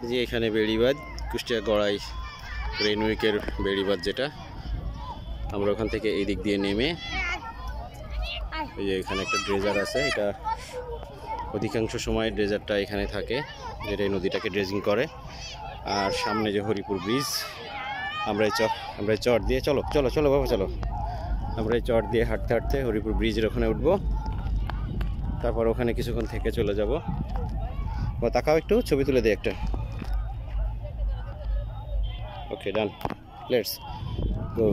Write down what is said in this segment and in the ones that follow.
যে এখানে বেড়িবাঁধ, কুষ্টিয়া গড়াই রেনউইকের বেড়িবাঁধ, যেটা আমরা ওখান থেকে এই দিক দিয়ে নেমে এই যে এখানে একটা ড্রেজার আছে। এটা অধিকাংশ সময় ড্রেজারটা এখানে থাকে, যেটা এই নদীটাকে ড্রেজিং করে। আর সামনে যে হরিপুর ব্রিজ, আমরা এই চট দিয়ে চলো চলো চলো বাবা চলো, আমরা এই চট দিয়ে হাঁটতে হাঁটতে হরিপুর ব্রিজের ওখানে উঠবো। তারপর ওখানে কিছুক্ষণ থেকে চলে যাব। তাকাও, একটু ছবি তুলে দিই একটা। ওকে, ডান, লেটস গো।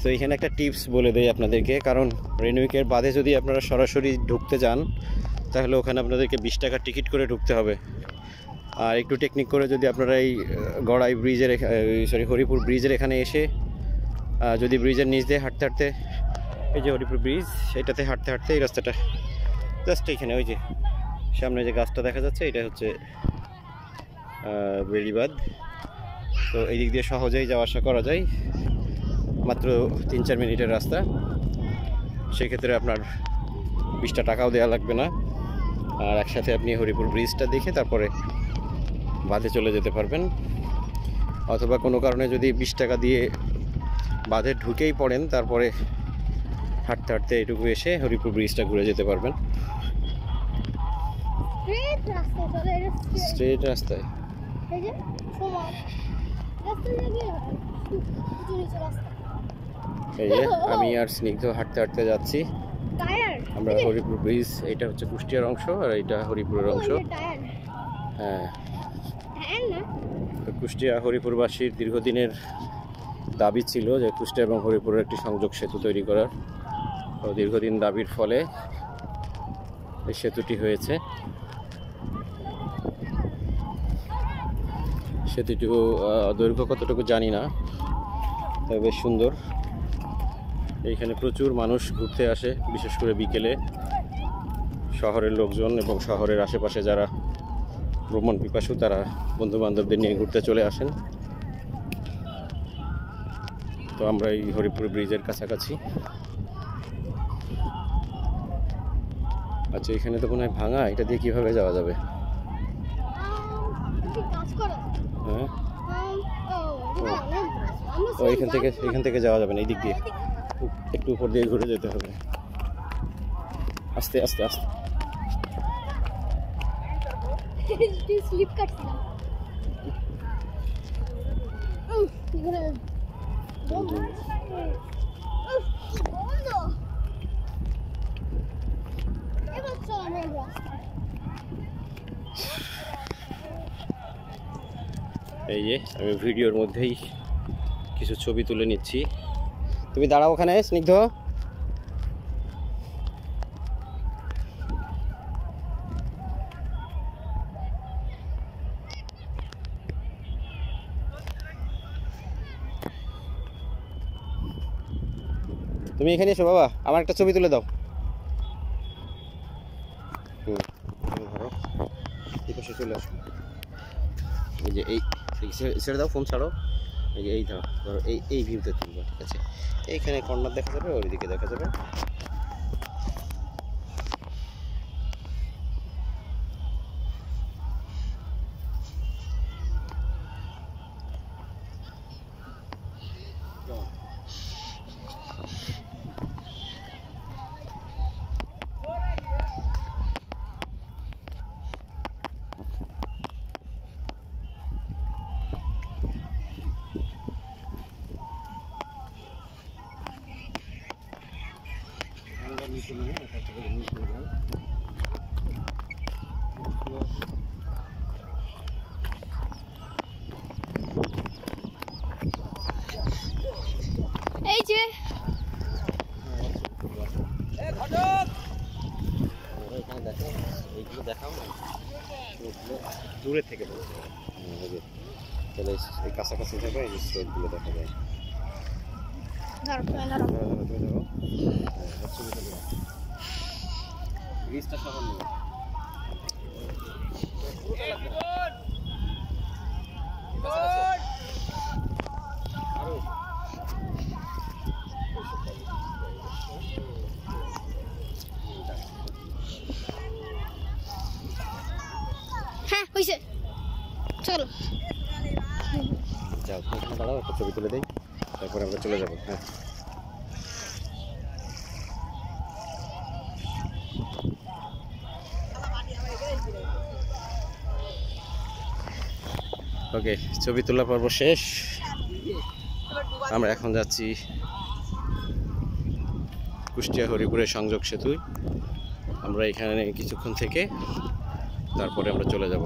তো এখানে একটা টিপস বলে দেই আপনাদেরকে, কারণ রেনউইকের বাদে যদি আপনারা সরাসরি ঢুকতে যান তাহলে ওখানে আপনাদেরকে 20 টাকার টিকিট করে ঢুকতে হবে। আর একটু টেকনিক করে যদি আপনারা এই গড়াই ব্রিজের হরিপুর ব্রিজের এখানে এসে যদি ব্রিজের নিচ দিয়ে হাঁটতে হাঁটতে, এই যে হরিপুর ব্রিজ, সেটাতে হাঁটতে হাঁটতে এই রাস্তাটা জাস্ট এইখানে ওই যে সামনে যে গাছটা দেখা যাচ্ছে, এটা হচ্ছে বেড়িবাঁধ। তো এই দিক দিয়ে সহজেই যাওয়া আসা করা যায়, মাত্র 3-4 মিনিটের রাস্তা। সেক্ষেত্রে আপনার 20 টাকাও দেওয়া লাগবে না। আর একসাথে আপনি হরিপুর ব্রিজটা দেখে তারপরে বাঁধে চলে যেতে পারবেন। অথবা কোনো কারণে যদি 20 টাকা দিয়ে বাঁধে ঢুকেই পড়েন, তারপরে হাঁটতে হাঁটতে এটুকু এসে হরিপুর ব্রিজটা ঘুরে যেতে পারবেন। স্ট্রেট রাস্তায় এই যে আমি আর স্নিগ্ধ হাঁটতে হাঁটতে যাচ্ছি আমরা হরিপুর ব্রিজ। এটা হচ্ছে কুষ্টিয়ার অংশ আর এটা হরিপুরের অংশ। হ্যাঁ, কুষ্টিয়া হরিপুরবাসীর দীর্ঘদিনের দাবি ছিল যে কুষ্টিয়া এবং হরিপুরের একটি সংযোগ সেতু তৈরি করার। দীর্ঘদিন দাবির ফলে এই সেতুটি হয়েছে। সেতুটিও দৈর্ঘ্য কতটুকু জানি না, তবে বেশ সুন্দর। এইখানে প্রচুর মানুষ ঘুরতে আসে, বিশেষ করে বিকেলে। শহরের লোকজন এবং শহরের আশেপাশে যারা ভ্রমণ পিপাসু, তারা বন্ধু বান্ধবদের নিয়ে ঘুরতে চলে আসেন। তো আমরা এই হরিপুর ব্রিজের কাছাকাছি। আচ্ছা, এখানে তো মনে হয় ভাঙা, এটা দিয়ে কিভাবে যাওয়া যাবে? হ্যাঁ, ও এখান থেকে যাওয়া যাবে না, এই দিক দিয়ে একটু উপর দিয়ে ঘুরে যেতে হবে। আস্তে আস্তে আস্তে। স্লিপ কাটছিলাম। এই যে আমি ভিডিওর মধ্যেই কিছু ছবি তুলে নিচ্ছি। তুমি দাঁড়াও ওখানে, স্নিগ্ধ। তুমি এখানে এসো বাবা, আমার একটা ছবি তুলে দাও। ধরো, এই পাশে চলে আসো। এই যে এই ছেড়ে দাও, ফোন ছাড়ো। এই যে এই ধরো এই ভিউতে তুলবো, ঠিক আছে? এইখানে কর্নার দেখা যাবে, ওইদিকে দেখা যাবে। এই যে এইগুলো দেখাও না, দূরে থেকে বলতে তাহলে এই কাছাকাছি যাবে, এই স্রোতগুলো দেখা যায়। ব্রিজটা সামান্য হ্যাঁ হইছে চলো যাও এখানে দাঁড়াও, একটা ছবি তুলে দেই, তারপরে আমরা চলে যাবো। হ্যাঁ ওকে, ছবি তোলা পর্ব শেষ। আমরা এখন যাচ্ছি কুষ্টিয়া হরিপুরের সংযোগ সেতুয়। আমরা এখানে কিছুক্ষণ থেকে তারপরে আমরা চলে যাব।